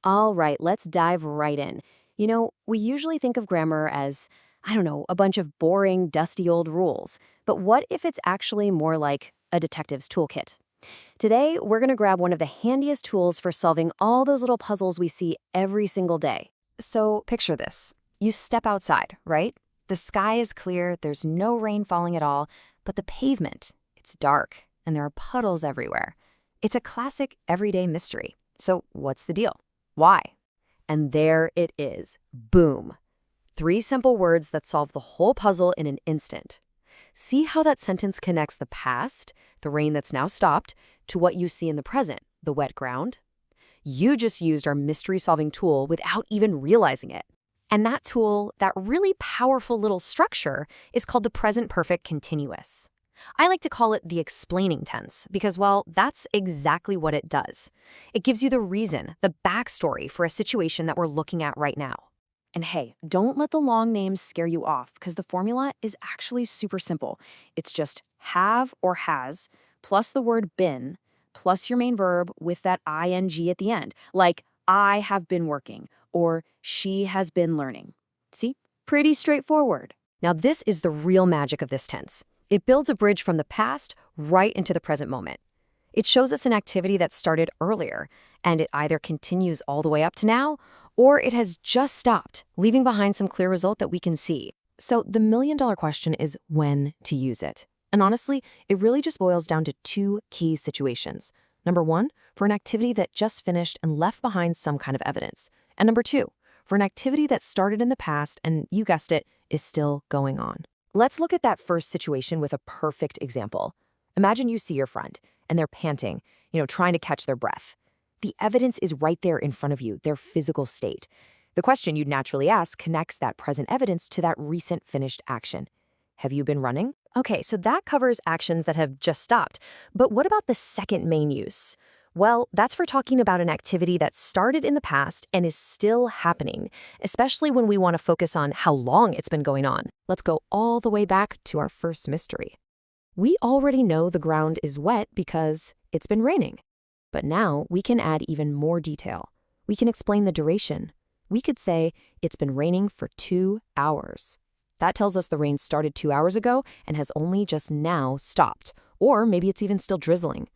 All right, let's dive right in. We usually think of grammar as, I don't know, a bunch of boring, dusty old rules. But what if it's actually more like a detective's toolkit? Today, we're going to grab one of the handiest tools for solving all those little puzzles we see every single day. So picture this. You step outside, right? The sky is clear, there's no rain falling at all, but the pavement, it's dark, and there are puddles everywhere. It's a classic everyday mystery. So what's the deal? Why? And there it is. Boom. Three simple words that solve the whole puzzle in an instant. See how that sentence connects the past, the rain that's now stopped, to what you see in the present, the wet ground? You just used our mystery-solving tool without even realizing it. And that tool, that really powerful little structure, is called the present perfect continuous. I like to call it the explaining tense because, well, that's exactly what it does. It gives you the reason, the backstory for a situation that we're looking at right now. And hey, don't let the long names scare you off because the formula is actually super simple. It's just have or has plus the word been plus your main verb with that ing at the end, like I have been working or she has been learning. See? Pretty straightforward. Now, this is the real magic of this tense. It builds a bridge from the past right into the present moment. It shows us an activity that started earlier, and it either continues all the way up to now, or it has just stopped, leaving behind some clear result that we can see. So the million-dollar question is when to use it. And honestly, it really just boils down to two key situations. Number one, for an activity that just finished and left behind some kind of evidence. And number two, for an activity that started in the past and, you guessed it, is still going on. Let's look at that first situation with a perfect example. Imagine you see your friend, and they're panting, trying to catch their breath. The evidence is right there in front of you, their physical state. The question you'd naturally ask connects that present evidence to that recent finished action. Have you been running? Okay, so that covers actions that have just stopped. But what about the second main use? Well, that's for talking about an activity that started in the past and is still happening, especially when we want to focus on how long it's been going on. Let's go all the way back to our first mystery. We already know the ground is wet because it's been raining. But now we can add even more detail. We can explain the duration. We could say it's been raining for 2 hours. That tells us the rain started 2 hours ago and has only just now stopped. Or maybe it's even still drizzling.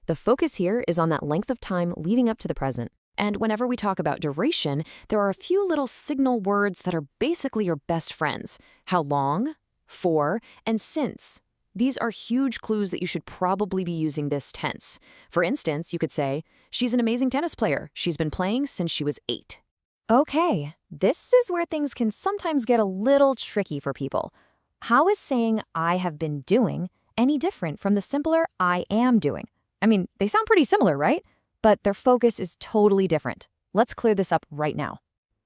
The focus here is on that length of time leading up to the present. And whenever we talk about duration, there are a few little signal words that are basically your best friends. How long, for, and since. These are huge clues that you should probably be using this tense. For instance, you could say, she's an amazing tennis player. She's been playing since she was 8. Okay, this is where things can sometimes get a little tricky for people. How is saying I have been doing any different from the simpler I am doing? I mean, they sound pretty similar, right? But their focus is totally different. Let's clear this up right now.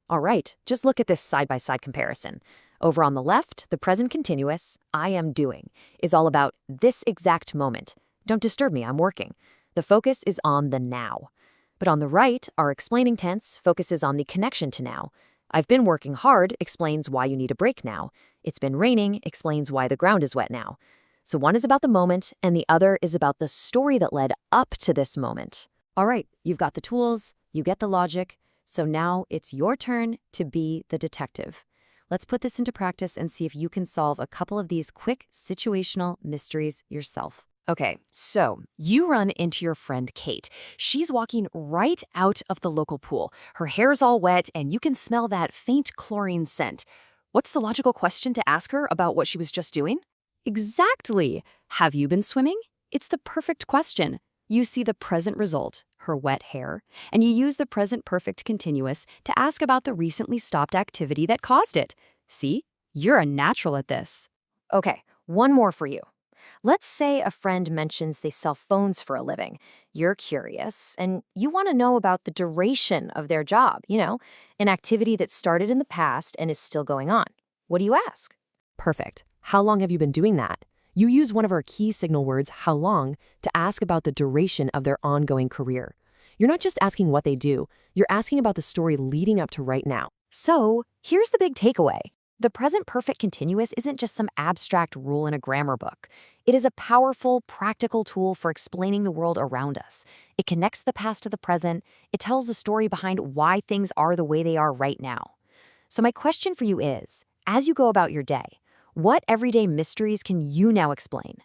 All right, just look at this side-by-side comparison. Over on the left, the present continuous, I am doing, is all about this exact moment. Don't disturb me, I'm working. The focus is on the now. But on the right, our explaining tense focuses on the connection to now. I've been working hard explains why you need a break now. It's been raining explains why the ground is wet now. So one is about the moment, and the other is about the story that led up to this moment. All right, you've got the tools, you get the logic, so now it's your turn to be the detective. Let's put this into practice and see if you can solve a couple of these quick situational mysteries yourself. Okay, so you run into your friend Kate. She's walking right out of the local pool. Her hair's all wet, and you can smell that faint chlorine scent. What's the logical question to ask her about what she was just doing? Exactly. Have you been swimming? It's the perfect question. You see the present result, her wet hair, and you use the present perfect continuous to ask about the recently stopped activity that caused it. See? You're a natural at this. Okay, one more for you. Let's say a friend mentions they sell phones for a living. You're curious, and you want to know about the duration of their job, an activity that started in the past and is still going on. What do you ask? Perfect. How long have you been doing that? You use one of our key signal words, how long, to ask about the duration of their ongoing career. You're not just asking what they do, you're asking about the story leading up to right now. So, here's the big takeaway. The present perfect continuous isn't just some abstract rule in a grammar book. It is a powerful, practical tool for explaining the world around us. It connects the past to the present. It tells the story behind why things are the way they are right now. So my question for you is, as you go about your day, what everyday mysteries can you now explain?